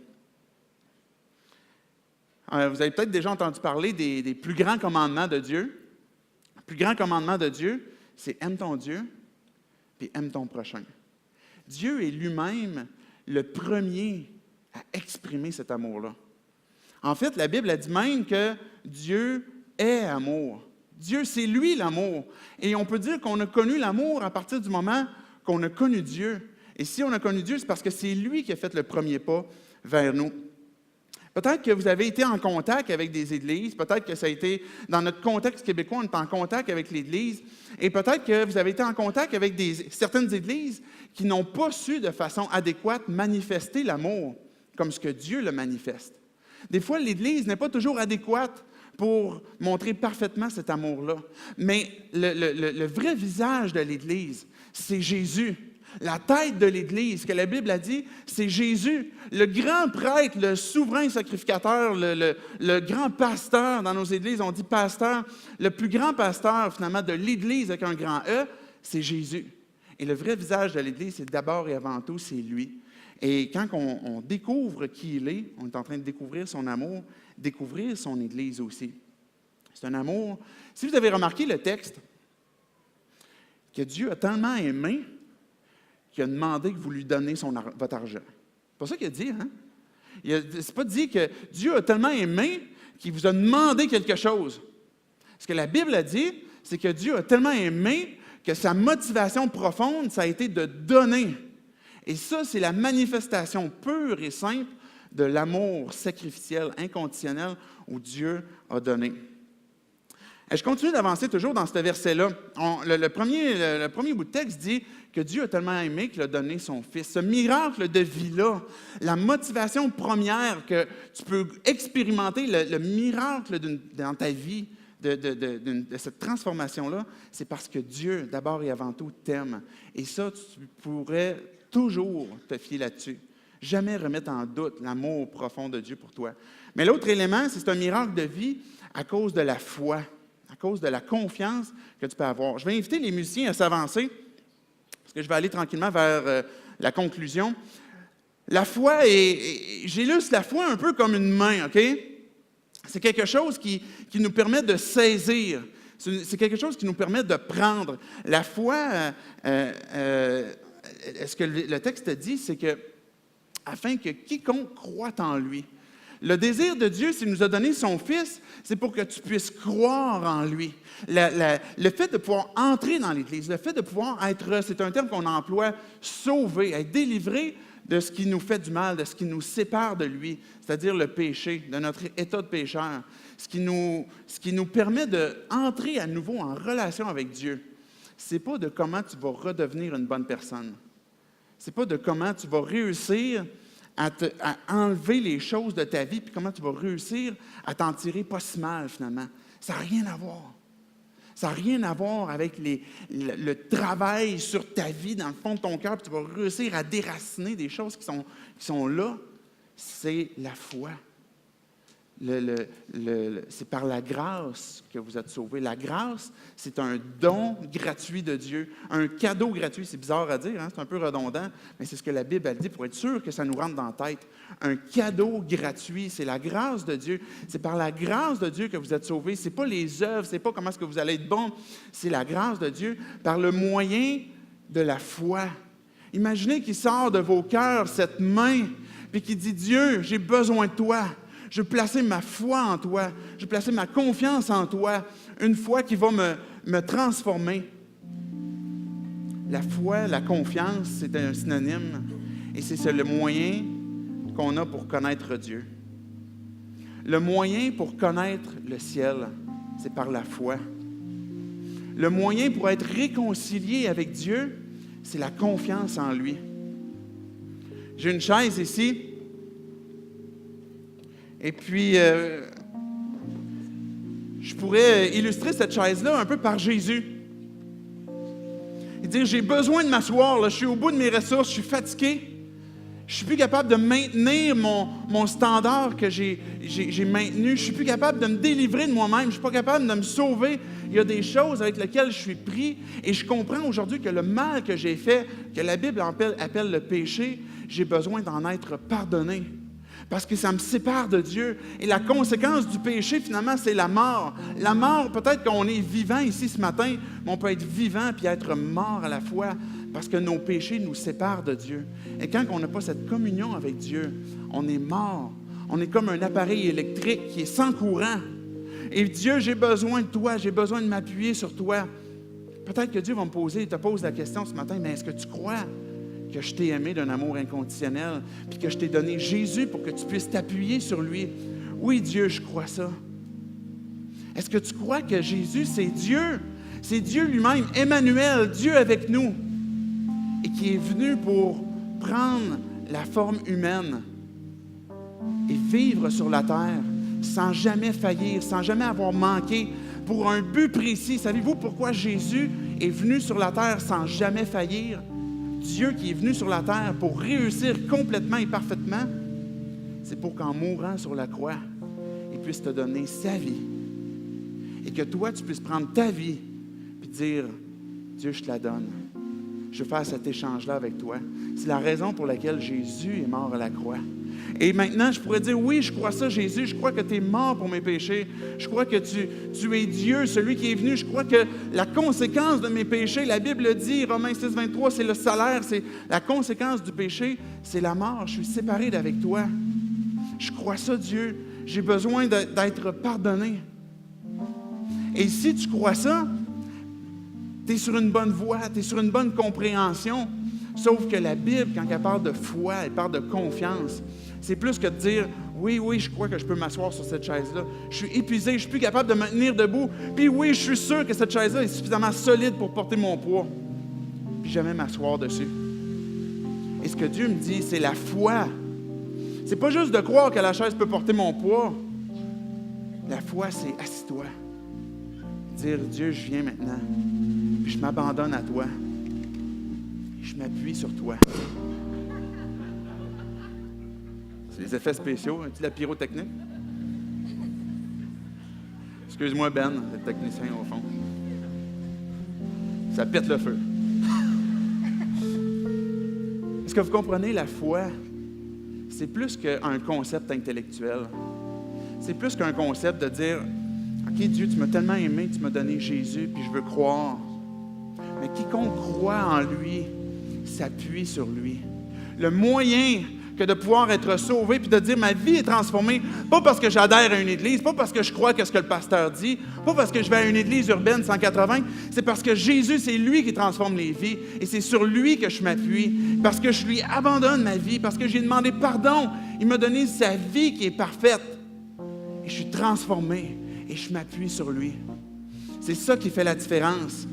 Vous avez peut-être déjà entendu parler des plus grands commandements de Dieu. Le plus grand commandement de Dieu, c'est « aime ton Dieu » puis « aime ton prochain ». Dieu est lui-même le premier à exprimer cet amour-là. En fait, la Bible a dit même que Dieu est amour. Dieu, c'est lui l'amour. Et on peut dire qu'on a connu l'amour à partir du moment qu'on a connu Dieu. Et si on a connu Dieu, c'est parce que c'est lui qui a fait le premier pas vers nous. Peut-être que vous avez été en contact avec des églises, peut-être que ça a été, dans notre contexte québécois, on est en contact avec l'Église, et peut-être que vous avez été en contact avec certaines églises qui n'ont pas su de façon adéquate manifester l'amour comme ce que Dieu le manifeste. Des fois, l'Église n'est pas toujours adéquate pour montrer parfaitement cet amour-là. Mais le vrai visage de l'Église, c'est Jésus. La tête de l'Église, que la Bible a dit, c'est Jésus, le grand prêtre, le souverain sacrificateur, le grand pasteur. Dans nos églises, on dit pasteur. Le plus grand pasteur, finalement, de l'Église avec un grand E, c'est Jésus. Et le vrai visage de l'Église, c'est d'abord et avant tout, c'est lui. Et quand on découvre qui il est, on est en train de découvrir son amour, découvrir son Église aussi. C'est un amour. Si vous avez remarqué le texte, que Dieu a tellement aimé qu'il a demandé que vous lui donniez votre argent. C'est pas ça qu'il a dit, hein? C'est pas dit que Dieu a tellement aimé qu'il vous a demandé quelque chose. Ce que la Bible a dit, c'est que Dieu a tellement aimé que sa motivation profonde, ça a été de donner. Et ça, c'est la manifestation pure et simple de l'amour sacrificiel, inconditionnel, où Dieu a donné. Et je continue d'avancer toujours dans ce verset-là. Le premier bout de texte dit que Dieu a tellement aimé qu'il a donné son Fils. Ce miracle de vie-là, la motivation première que tu peux expérimenter, le miracle dans ta vie, de cette transformation-là, c'est parce que Dieu, d'abord et avant tout, t'aime. Et ça, tu pourrais toujours te fier là-dessus. Jamais remettre en doute l'amour profond de Dieu pour toi. Mais l'autre élément, c'est un miracle de vie à cause de la foi, à cause de la confiance que tu peux avoir. Je vais inviter les musiciens à s'avancer, parce que je vais aller tranquillement vers la conclusion. La foi, j'illustre la foi un peu comme une main, OK? C'est quelque chose qui nous permet de saisir. C'est quelque chose qui nous permet de prendre. La foi, ce que le texte dit, c'est que afin que quiconque croit en lui. Le désir de Dieu, s'il nous a donné son Fils, c'est pour que tu puisses croire en lui. Le fait de pouvoir entrer dans l'Église, le fait de pouvoir être, c'est un terme qu'on emploie, sauvé, être délivré de ce qui nous fait du mal, de ce qui nous sépare de lui, c'est-à-dire le péché, de notre état de pécheur, ce qui nous permet d'entrer à nouveau en relation avec Dieu. Ce n'est pas de comment tu vas redevenir une bonne personne. Ce n'est pas de comment tu vas réussir à enlever les choses de ta vie, puis comment tu vas réussir à t'en tirer pas si mal, finalement. Ça n'a rien à voir. Ça n'a rien à voir avec le travail sur ta vie, dans le fond de ton cœur, puis tu vas réussir à déraciner des choses qui sont là. C'est la foi. C'est par la grâce que vous êtes sauvés. La grâce, c'est un don gratuit de Dieu, un cadeau gratuit. C'est bizarre à dire, hein? C'est un peu redondant, mais c'est ce que la Bible a dit pour être sûr que ça nous rentre dans la tête. Un cadeau gratuit, c'est la grâce de Dieu. C'est par la grâce de Dieu que vous êtes sauvés. Ce n'est pas les œuvres, ce n'est pas comment est-ce que vous allez être bon. C'est la grâce de Dieu par le moyen de la foi. Imaginez qu'il sort de vos cœurs cette main, puis qu'il dit « Dieu, j'ai besoin de toi. Je veux placer ma foi en toi. Je veux placer ma confiance en toi. Une foi qui va me transformer. » La foi, la confiance, c'est un synonyme. Et c'est le moyen qu'on a pour connaître Dieu. Le moyen pour connaître le ciel, c'est par la foi. Le moyen pour être réconcilié avec Dieu, c'est la confiance en lui. J'ai une chaise ici. Et puis, je pourrais illustrer cette chaise-là un peu par Jésus. Et dire, j'ai besoin de m'asseoir, là, je suis au bout de mes ressources, je suis fatigué. Je ne suis plus capable de maintenir mon standard que j'ai maintenu. Je ne suis plus capable de me délivrer de moi-même. Je ne suis pas capable de me sauver. Il y a des choses avec lesquelles je suis pris. Et je comprends aujourd'hui que le mal que j'ai fait, que la Bible appelle le péché, j'ai besoin d'en être pardonné. Parce que ça me sépare de Dieu. Et la conséquence du péché, finalement, c'est la mort. La mort, peut-être qu'on est vivant ici ce matin, mais on peut être vivant puis être mort à la fois parce que nos péchés nous séparent de Dieu. Et quand on n'a pas cette communion avec Dieu, on est mort. On est comme un appareil électrique qui est sans courant. Et Dieu, j'ai besoin de toi, j'ai besoin de m'appuyer sur toi. Peut-être que Dieu va te pose la question ce matin, mais est-ce que tu crois que je t'ai aimé d'un amour inconditionnel, puis que je t'ai donné Jésus pour que tu puisses t'appuyer sur lui? Oui, Dieu, je crois ça. Est-ce que tu crois que Jésus, c'est Dieu? C'est Dieu lui-même, Emmanuel, Dieu avec nous, et qui est venu pour prendre la forme humaine et vivre sur la terre sans jamais faillir, sans jamais avoir manqué, pour un but précis. Savez-vous pourquoi Jésus est venu sur la terre sans jamais faillir? Dieu qui est venu sur la terre pour réussir complètement et parfaitement, c'est pour qu'en mourant sur la croix, il puisse te donner sa vie. Et que toi, tu puisses prendre ta vie et dire, Dieu, je te la donne. Je veux faire cet échange-là avec toi. C'est la raison pour laquelle Jésus est mort à la croix. Et maintenant, je pourrais dire, oui, je crois ça, Jésus, je crois que tu es mort pour mes péchés. Je crois que tu es Dieu, celui qui est venu. Je crois que la conséquence de mes péchés, la Bible le dit, Romains 6, 23, c'est le salaire, c'est la conséquence du péché, c'est la mort. Je suis séparé d'avec toi. Je crois ça, Dieu. J'ai besoin d'être pardonné. Et si tu crois ça, tu es sur une bonne voie, tu es sur une bonne compréhension. Sauf que la Bible, quand elle parle de foi, elle parle de confiance. C'est plus que de dire, oui, je crois que je peux m'asseoir sur cette chaise-là. Je suis épuisé, je ne suis plus capable de me tenir debout. Puis oui, je suis sûr que cette chaise-là est suffisamment solide pour porter mon poids. Puis jamais m'asseoir dessus. Et ce que Dieu me dit, c'est la foi. C'est pas juste de croire que la chaise peut porter mon poids. La foi, c'est assis-toi. Dire, Dieu, je viens maintenant. Puis je m'abandonne à toi. Je m'appuie sur toi. C'est les effets spéciaux, un petit la pyrotechnique. Excuse-moi, Ben, le technicien au fond. Ça pète le feu. Est-ce que vous comprenez, la foi, c'est plus qu'un concept intellectuel. C'est plus qu'un concept de dire, OK, Dieu, tu m'as tellement aimé, tu m'as donné Jésus, puis je veux croire. Mais quiconque croit en lui, s'appuie sur lui. Le moyen que de pouvoir être sauvé puis de dire ma vie est transformée, pas parce que j'adhère à une église, pas parce que je crois que ce que le pasteur dit, pas parce que je vais à une église urbaine 180, c'est parce que Jésus, c'est lui qui transforme les vies et c'est sur lui que je m'appuie, parce que je lui abandonne ma vie, parce que j'ai demandé pardon. Il m'a donné sa vie qui est parfaite et je suis transformé et je m'appuie sur lui. C'est ça qui fait la différence.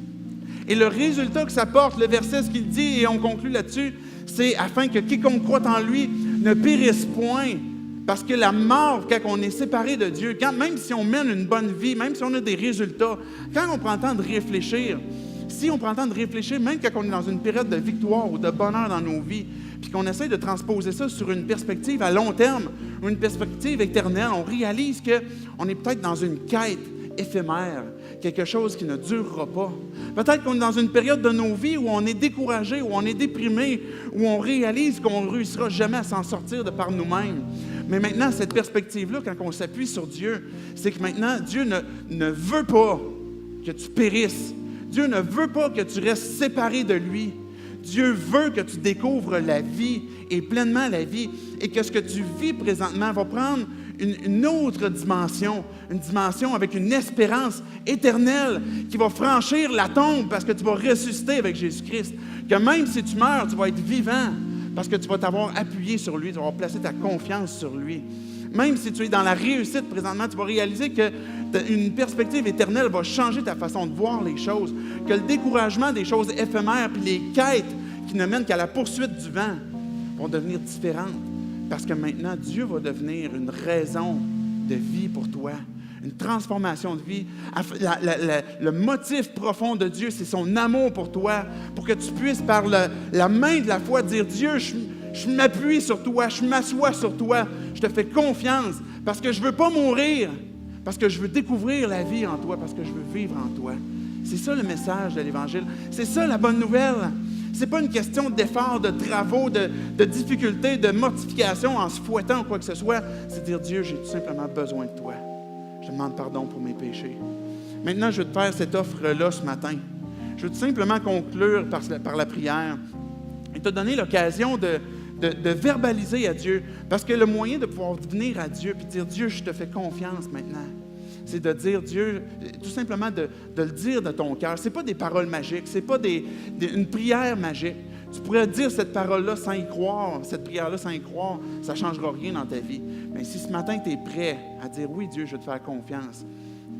Et le résultat que ça porte, le verset, ce qu'il dit, et on conclut là-dessus, c'est afin que quiconque croit en lui ne périsse point. Parce que la mort, quand on est séparé de Dieu, même si on mène une bonne vie, même si on a des résultats, quand on prend le temps de réfléchir, même quand on est dans une période de victoire ou de bonheur dans nos vies, puis qu'on essaie de transposer ça sur une perspective à long terme, ou une perspective éternelle, on réalise qu'on est peut-être dans une quête éphémère, quelque chose qui ne durera pas. Peut-être qu'on est dans une période de nos vies où on est découragé, où on est déprimé, où on réalise qu'on ne réussira jamais à s'en sortir de par nous-mêmes. Mais maintenant, cette perspective-là, quand on s'appuie sur Dieu, c'est que maintenant, Dieu ne veut pas que tu périsses. Dieu ne veut pas que tu restes séparé de lui. Dieu veut que tu découvres la vie et pleinement la vie et que ce que tu vis présentement va prendre une autre dimension, une dimension avec une espérance éternelle qui va franchir la tombe parce que tu vas ressusciter avec Jésus-Christ. Que même si tu meurs, tu vas être vivant parce que tu vas t'avoir appuyé sur lui, tu vas avoir placé ta confiance sur lui. Même si tu es dans la réussite présentement, tu vas réaliser qu'une perspective éternelle va changer ta façon de voir les choses, que le découragement des choses éphémères puis les quêtes qui ne mènent qu'à la poursuite du vent vont devenir différentes. Parce que maintenant, Dieu va devenir une raison de vie pour toi, une transformation de vie. Le motif profond de Dieu, c'est son amour pour toi, pour que tu puisses, par la main de la foi, dire « Dieu, je m'appuie sur toi, je m'assois sur toi, je te fais confiance, parce que je ne veux pas mourir, parce que je veux découvrir la vie en toi, parce que je veux vivre en toi. » C'est ça le message de l'Évangile. C'est ça la bonne nouvelle. Ce n'est pas une question d'effort, de travaux, de difficultés, de mortification en se fouettant ou quoi que ce soit. C'est dire, Dieu, j'ai tout simplement besoin de toi. Je demande pardon pour mes péchés. Maintenant, je veux te faire cette offre-là ce matin. Je veux tout simplement conclure par la prière et te donner l'occasion de verbaliser à Dieu. Parce que le moyen de pouvoir venir à Dieu et dire, Dieu, je te fais confiance maintenant, c'est de dire, Dieu, tout simplement de le dire de ton cœur. Ce n'est pas des paroles magiques, ce n'est pas une prière magique. Tu pourrais dire cette parole-là sans y croire, cette prière-là sans y croire, ça ne changera rien dans ta vie. Mais si ce matin, tu es prêt à dire, oui, Dieu, je veux te faire confiance,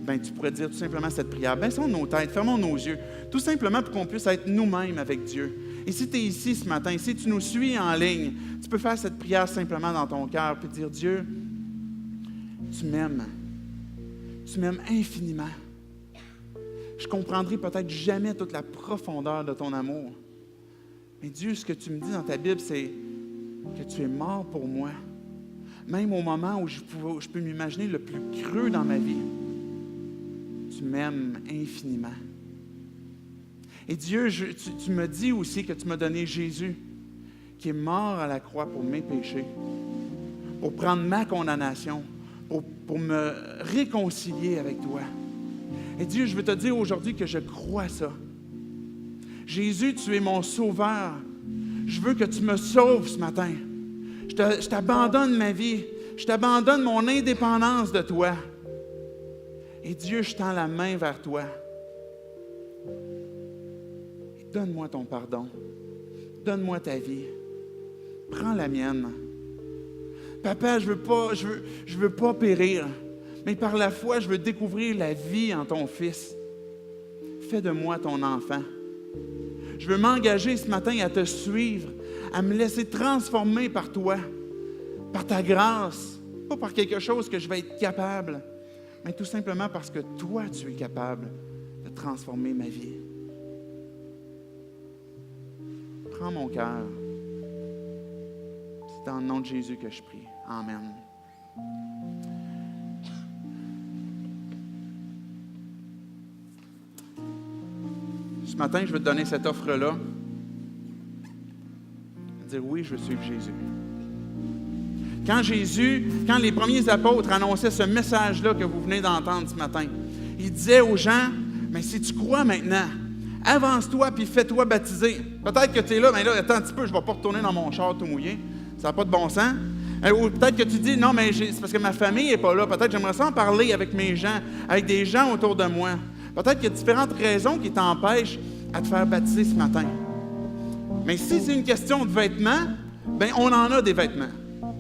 bien, tu pourrais dire tout simplement cette prière. Baissons nos têtes, fermons nos yeux, tout simplement pour qu'on puisse être nous-mêmes avec Dieu. Et si tu es ici ce matin, si tu nous suis en ligne, tu peux faire cette prière simplement dans ton cœur puis dire, Dieu, tu m'aimes. Tu m'aimes infiniment. Je ne comprendrai peut-être jamais toute la profondeur de ton amour. Mais Dieu, ce que tu me dis dans ta Bible, c'est que tu es mort pour moi. Même au moment où je peux m'imaginer le plus creux dans ma vie, tu m'aimes infiniment. Et Dieu, tu me dis aussi que tu m'as donné Jésus, qui est mort à la croix pour mes péchés, pour prendre ma condamnation, pour me réconcilier avec toi. Et Dieu, je veux te dire aujourd'hui que je crois ça. Jésus, tu es mon sauveur. Je veux que tu me sauves ce matin. Je t'abandonne ma vie. Je t'abandonne mon indépendance de toi. Et Dieu, je tends la main vers toi. Et donne-moi ton pardon. Donne-moi ta vie. Prends la mienne. Papa, je veux pas périr, mais par la foi, je veux découvrir la vie en ton Fils. Fais de moi ton enfant. Je veux m'engager ce matin à te suivre, à me laisser transformer par toi, par ta grâce, pas par quelque chose que je vais être capable, mais tout simplement parce que toi, tu es capable de transformer ma vie. Prends mon cœur. C'est dans le nom de Jésus que je prie. Amen. Ce matin, je vais te donner cette offre-là. Dire oui, je veux suivre Jésus. Quand les premiers apôtres annonçaient ce message-là que vous venez d'entendre ce matin, ils disaient aux gens, mais si tu crois maintenant, avance-toi puis fais-toi baptiser. Peut-être que tu es là, mais là, attends un petit peu, je ne vais pas retourner dans mon char tout mouillé. Ça n'a pas de bon sens. Ou peut-être que tu dis, non, mais c'est parce que ma famille n'est pas là. Peut-être que j'aimerais ça en parler avec mes gens, avec des gens autour de moi. Peut-être qu'il y a différentes raisons qui t'empêchent à te faire baptiser ce matin. Mais si c'est une question de vêtements, bien, on en a des vêtements.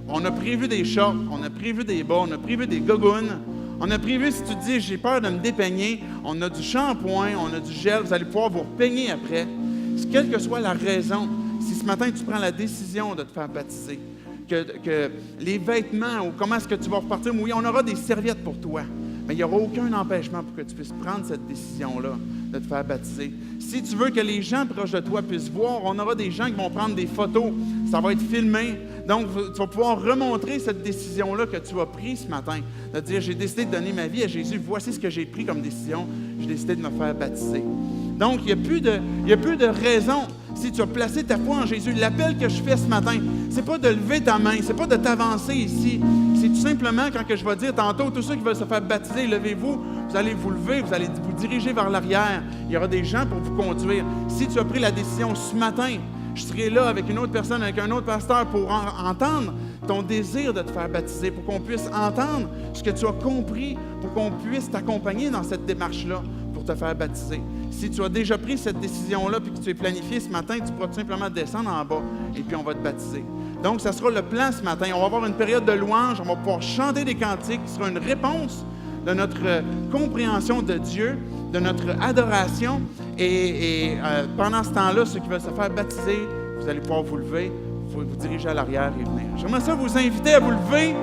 On a prévu des shorts, on a prévu des bas, on a prévu des gougounes. On a prévu, si tu te dis, j'ai peur de me dépeigner, on a du shampoing, on a du gel, vous allez pouvoir vous repeigner après. Quelle que soit la raison, si ce matin tu prends la décision de te faire baptiser, que les vêtements ou comment est-ce que tu vas repartir mouillé, on aura des serviettes pour toi. Mais il n'y aura aucun empêchement pour que tu puisses prendre cette décision-là de te faire baptiser. Si tu veux que les gens proches de toi puissent voir, on aura des gens qui vont prendre des photos. Ça va être filmé. Donc, tu vas pouvoir remontrer cette décision-là que tu as prise ce matin. De dire, j'ai décidé de donner ma vie à Jésus. Voici ce que j'ai pris comme décision. J'ai décidé de me faire baptiser. Donc, il n'y a plus de raison. Si tu as placé ta foi en Jésus, l'appel que je fais ce matin, c'est pas de lever ta main, c'est pas de t'avancer ici. C'est tout simplement quand que je vais dire tantôt, tous ceux qui veulent se faire baptiser, levez-vous, vous allez vous lever, vous allez vous diriger vers l'arrière. Il y aura des gens pour vous conduire. Si tu as pris la décision ce matin, je serai là avec une autre personne, avec un autre pasteur pour entendre ton désir de te faire baptiser, pour qu'on puisse entendre ce que tu as compris, pour qu'on puisse t'accompagner dans cette démarche-là pour te faire baptiser. Si tu as déjà pris cette décision-là puis que tu es planifié ce matin, tu pourras tout simplement descendre en bas et puis on va te baptiser. Donc, ça sera le plan ce matin. On va avoir une période de louange, on va pouvoir chanter des cantiques qui sera une réponse de notre compréhension de Dieu, de notre adoration. Et pendant ce temps-là, ceux qui veulent se faire baptiser, vous allez pouvoir vous lever, vous diriger à l'arrière et venir. J'aimerais ça vous inviter à vous lever.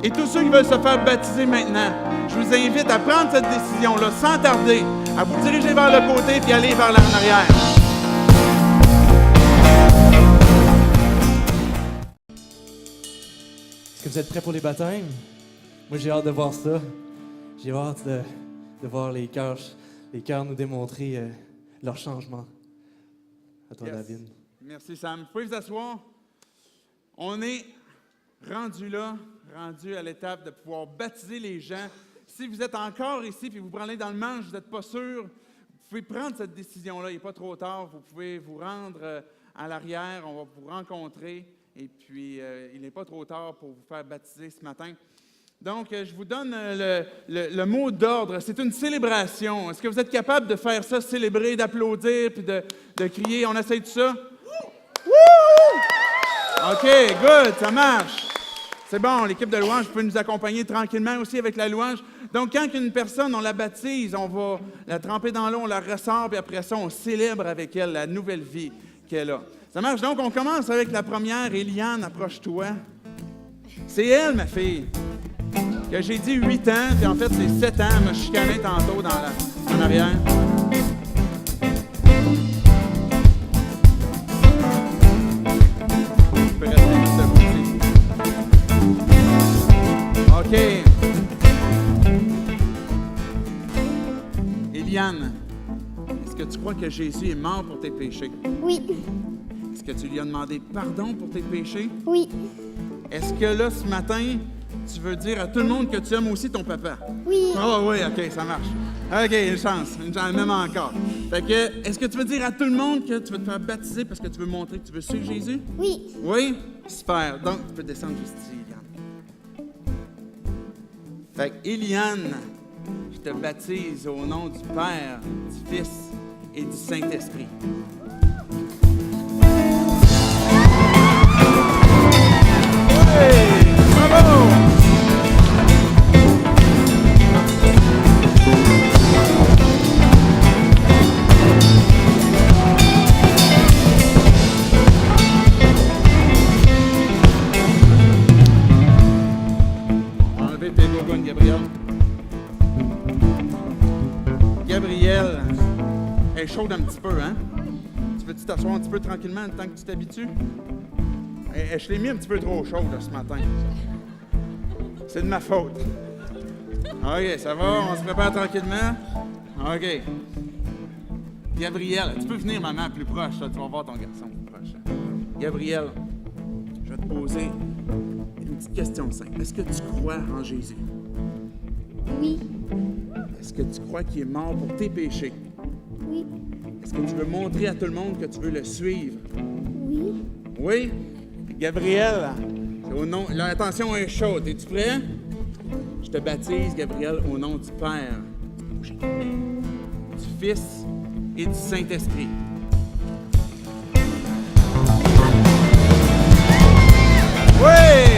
Et tous ceux qui veulent se faire baptiser maintenant, je vous invite à prendre cette décision-là sans tarder, à vous diriger vers le côté puis aller vers l'en arrière.
Est-ce que vous êtes prêts pour les baptêmes? Moi, j'ai hâte de voir ça. J'ai hâte de voir les cœurs nous démontrer leur changement. À toi,
Yes.
David.
Merci, Sam. Vous pouvez vous asseoir. On est rendu à l'étape de pouvoir baptiser les gens. Si vous êtes encore ici et vous prenez dans le manche, vous n'êtes pas sûr, vous pouvez prendre cette décision-là. Il n'est pas trop tard. Vous pouvez vous rendre à l'arrière. On va vous rencontrer. Et puis, il n'est pas trop tard pour vous faire baptiser ce matin. Donc, je vous donne le mot d'ordre. C'est une célébration. Est-ce que vous êtes capable de faire ça, célébrer, d'applaudir, puis de crier? On essaye de ça? OK, good, ça marche. C'est bon, l'équipe de louange peut nous accompagner tranquillement aussi avec la louange. Donc, quand une personne, on la baptise, on va la tremper dans l'eau, on la ressort, puis après ça, on célèbre avec elle la nouvelle vie qu'elle a. Ça marche? Donc, on commence avec la première. Eliane, approche-toi. C'est elle, ma fille, que j'ai dit 8 ans, puis en fait, c'est 7 ans. Elle m'a chicané tantôt en arrière. Je peux rester juste debout ici. OK. Eliane, est-ce que tu crois que Jésus est mort pour tes péchés?
Oui,
Est-ce que tu lui as demandé pardon pour tes péchés?
oui,
Est-ce que là, ce matin, tu veux dire à tout le monde que tu aimes aussi ton papa?
oui,
Ah oui, OK, ça marche. OK, une chance, même encore. Fait que, est-ce que tu veux dire à tout le monde que tu veux te faire baptiser parce que tu veux montrer que tu veux suivre Jésus?
oui,
Oui? Super. Donc, tu peux descendre juste ici, Eliane. Fait que, Eliane, je te baptise au nom du Père, du Fils et du Saint-Esprit. Oui! Bravo! Enlevez tes gougounes, Gabriel. Gabriel, elle est chaude un petit peu, hein? Tu veux-tu t'asseoir un petit peu tranquillement le temps que tu t'habitues? Je l'ai mis un petit peu trop chaude là, ce matin. C'est de ma faute. OK, ça va? On se prépare tranquillement? OK. Gabriel, tu peux venir, maman, plus proche. Là, tu vas voir ton garçon plus proche. Gabriel, je vais te poser une petite question simple. Est-ce que tu crois en Jésus?
oui,
Est-ce que tu crois qu'il est mort pour tes péchés?
oui,
Est-ce que tu veux montrer à tout le monde que tu veux le suivre?
oui,
Oui? Gabriel, au nom... Là, attention, un chaud. Es-tu prêt? Je te baptise, Gabriel, au nom du Père, du Fils et du Saint-Esprit. Oui!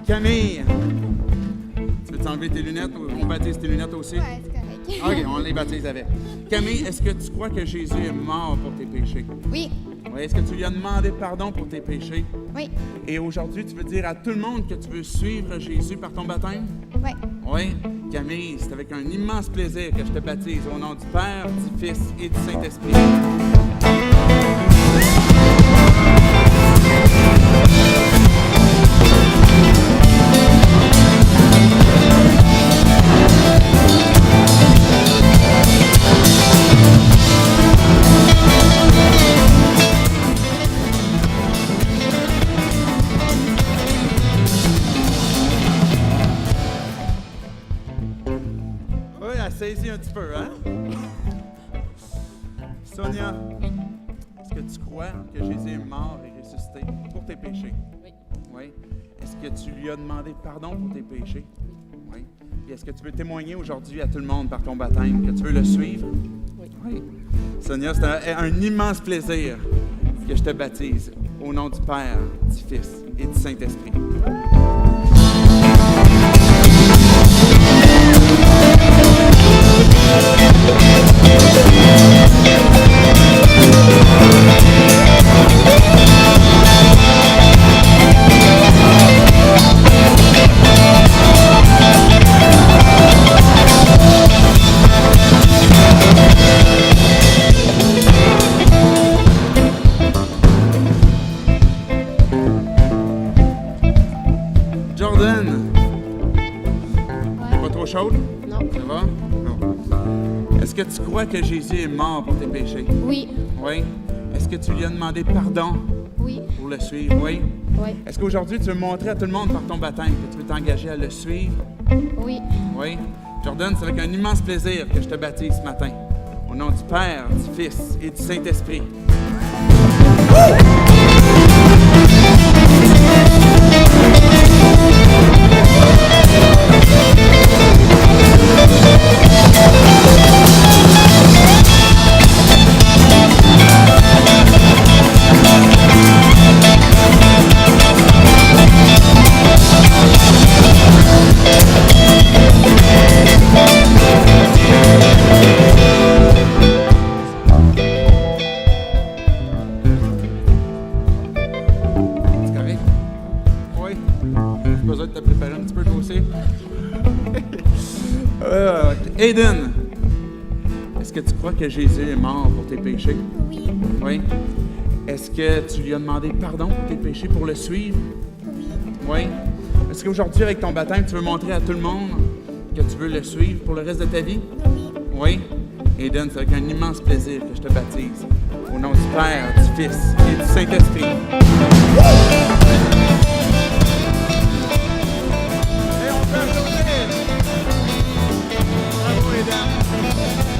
Camille, tu veux t'enlever tes lunettes ou on baptise tes lunettes aussi?
Ouais, c'est correct.
OK, on les baptise avec. Camille, est-ce que tu crois que Jésus est mort pour tes péchés?
Oui,
Oui, est-ce que tu lui as demandé pardon pour tes péchés?
oui,
Et aujourd'hui, tu veux dire à tout le monde que tu veux suivre Jésus par ton baptême?
oui.
Oui. Camille, c'est avec un immense plaisir que je te baptise au nom du Père, du Fils et du Saint-Esprit. Oui, elle saisit un petit peu, hein? Sonia, est-ce que tu crois que Jésus est mort et ressuscité pour tes péchés?
Oui.
Oui. Est-ce que tu lui as demandé pardon pour tes péchés? Oui. Et est-ce que tu veux témoigner aujourd'hui à tout le monde par ton baptême que tu veux le suivre?
Oui.
Oui. Sonia, c'est un immense plaisir que je te baptise au nom du Père, du Fils et du Saint-Esprit. Jordan, t'es pas trop chaude?
Non.
Ça va? Non. Est-ce que tu crois que Jésus est mort pour tes péchés?
Oui,
Oui. Est-ce que tu lui as demandé pardon
oui,
pour le suivre? Oui.
oui,
Est-ce qu'aujourd'hui, tu veux montrer à tout le monde par ton baptême que tu veux t'engager à le suivre?
oui.
Oui. Jordan, c'est avec un immense plaisir que je te baptise ce matin. Au nom du Père, du Fils et du Saint-Esprit. C'est correct? Oui. J'ai besoin de te préparer un petit peu toi aussi. Aiden, est-ce que tu crois que Jésus est mort pour tes péchés?
Oui,
Oui. Est-ce que tu lui as demandé pardon pour tes péchés pour le suivre? Oui. Est-ce qu'aujourd'hui, avec ton baptême, tu veux montrer à tout le monde que tu veux le suivre pour le reste de ta vie? Oui. Aiden, c'est avec un immense plaisir que je te baptise. Au nom du Père, du Fils et du Saint-Esprit. Et on peut applaudir. Bravo, Aiden.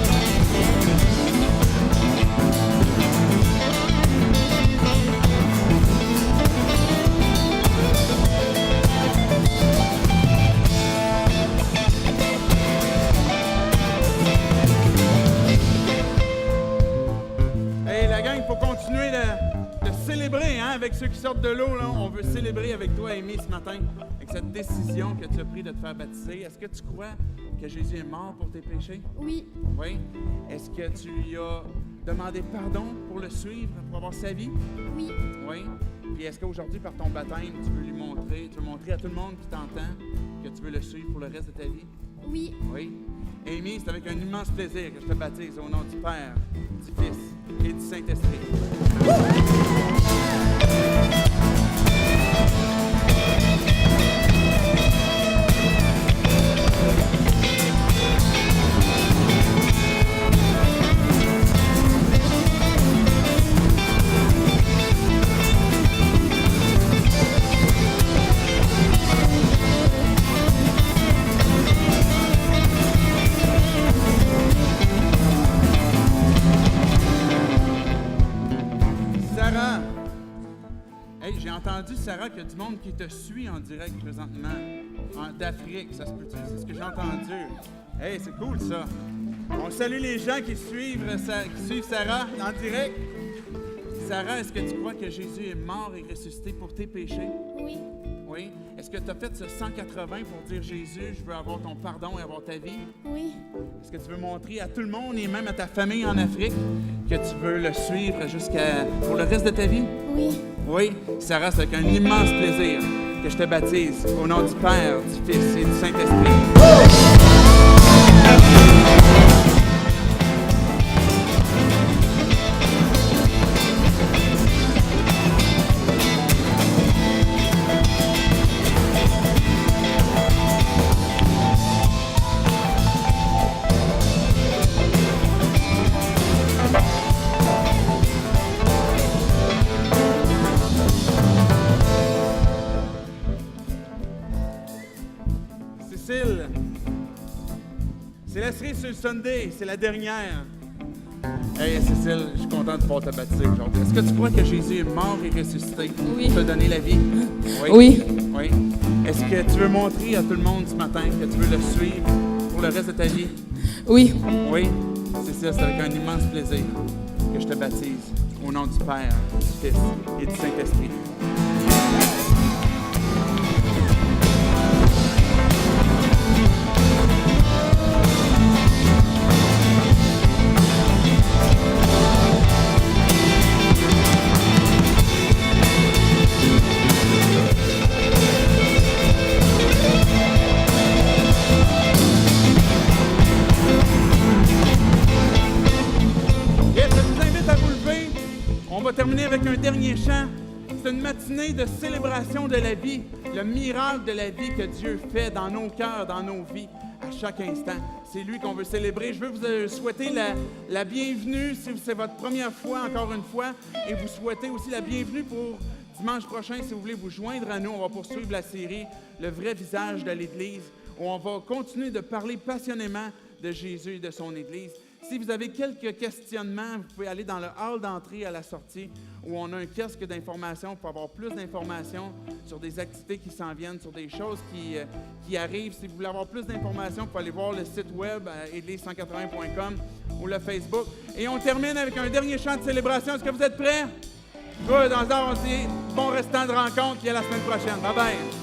Hey, la gang, il faut continuer de célébrer hein, avec ceux qui sortent de l'eau. Là. On veut célébrer avec toi, Amy, ce matin, avec cette décision que tu as prise de te faire baptiser. Est-ce que tu crois que Jésus est mort pour tes péchés?
oui,
Oui. Est-ce que tu lui as demandé pardon pour le suivre, pour avoir sa vie?
oui,
Oui. Puis est-ce qu'aujourd'hui, par ton baptême, tu veux montrer à tout le monde qui t'entend que tu veux le suivre pour le reste de ta vie?
oui.
Oui. Amy, c'est avec un immense plaisir que je te baptise au nom du Père, du Fils et du Saint-Esprit. Sarah. Hey, j'ai entendu, Sarah, qu'il y a du monde qui te suit en direct présentement. D'Afrique, ça se peut-tu? C'est ce que j'ai entendu. Hey, c'est cool, ça. On salue les gens qui suivent Sarah en direct. Sarah, est-ce que tu crois que Jésus est mort et ressuscité pour tes péchés?
Oui.
Oui. Est-ce que tu as fait ce 180 pour dire Jésus, je veux avoir ton pardon et avoir ta vie?
Oui.
Est-ce que tu veux montrer à tout le monde et même à ta famille en Afrique que tu veux le suivre pour le reste de ta vie?
Oui.
Oui. Sarah, c'est avec un immense plaisir que je te baptise au nom du Père, du Fils et du Saint-Esprit. Cécile, c'est la série sur le Sunday, c'est la dernière. Hey Cécile, je suis content de pouvoir te baptiser aujourd'hui. Est-ce que tu crois que Jésus est mort et ressuscité
Oui.
pour te donner la vie?
Oui.
Oui. Est-ce que tu veux montrer à tout le monde ce matin que tu veux le suivre pour le reste de ta vie?
Oui.
Oui. Cécile, c'est avec un immense plaisir que je te baptise au nom du Père, du Fils et du Saint-Esprit. On va terminer avec un dernier chant. C'est une matinée de célébration de la vie, le miracle de la vie que Dieu fait dans nos cœurs, dans nos vies, à chaque instant. C'est lui qu'on veut célébrer. Je veux vous souhaiter la bienvenue si c'est votre première fois, encore une fois, et vous souhaitez aussi la bienvenue pour dimanche prochain, si vous voulez vous joindre à nous. On va poursuivre la série « Le vrai visage de l'Église », où on va continuer de parler passionnément de Jésus et de son Église. Si vous avez quelques questionnements, vous pouvez aller dans le hall d'entrée à la sortie où on a un kiosque d'informations pour avoir plus d'informations sur des activités qui s'en viennent, sur des choses qui arrivent. Si vous voulez avoir plus d'informations, vous pouvez aller voir le site web église180.com ou le Facebook. Et on termine avec un dernier chant de célébration. Est-ce que vous êtes prêts? Good, dans ce temps, on se dit bon restant de rencontre et à la semaine prochaine. Bye bye!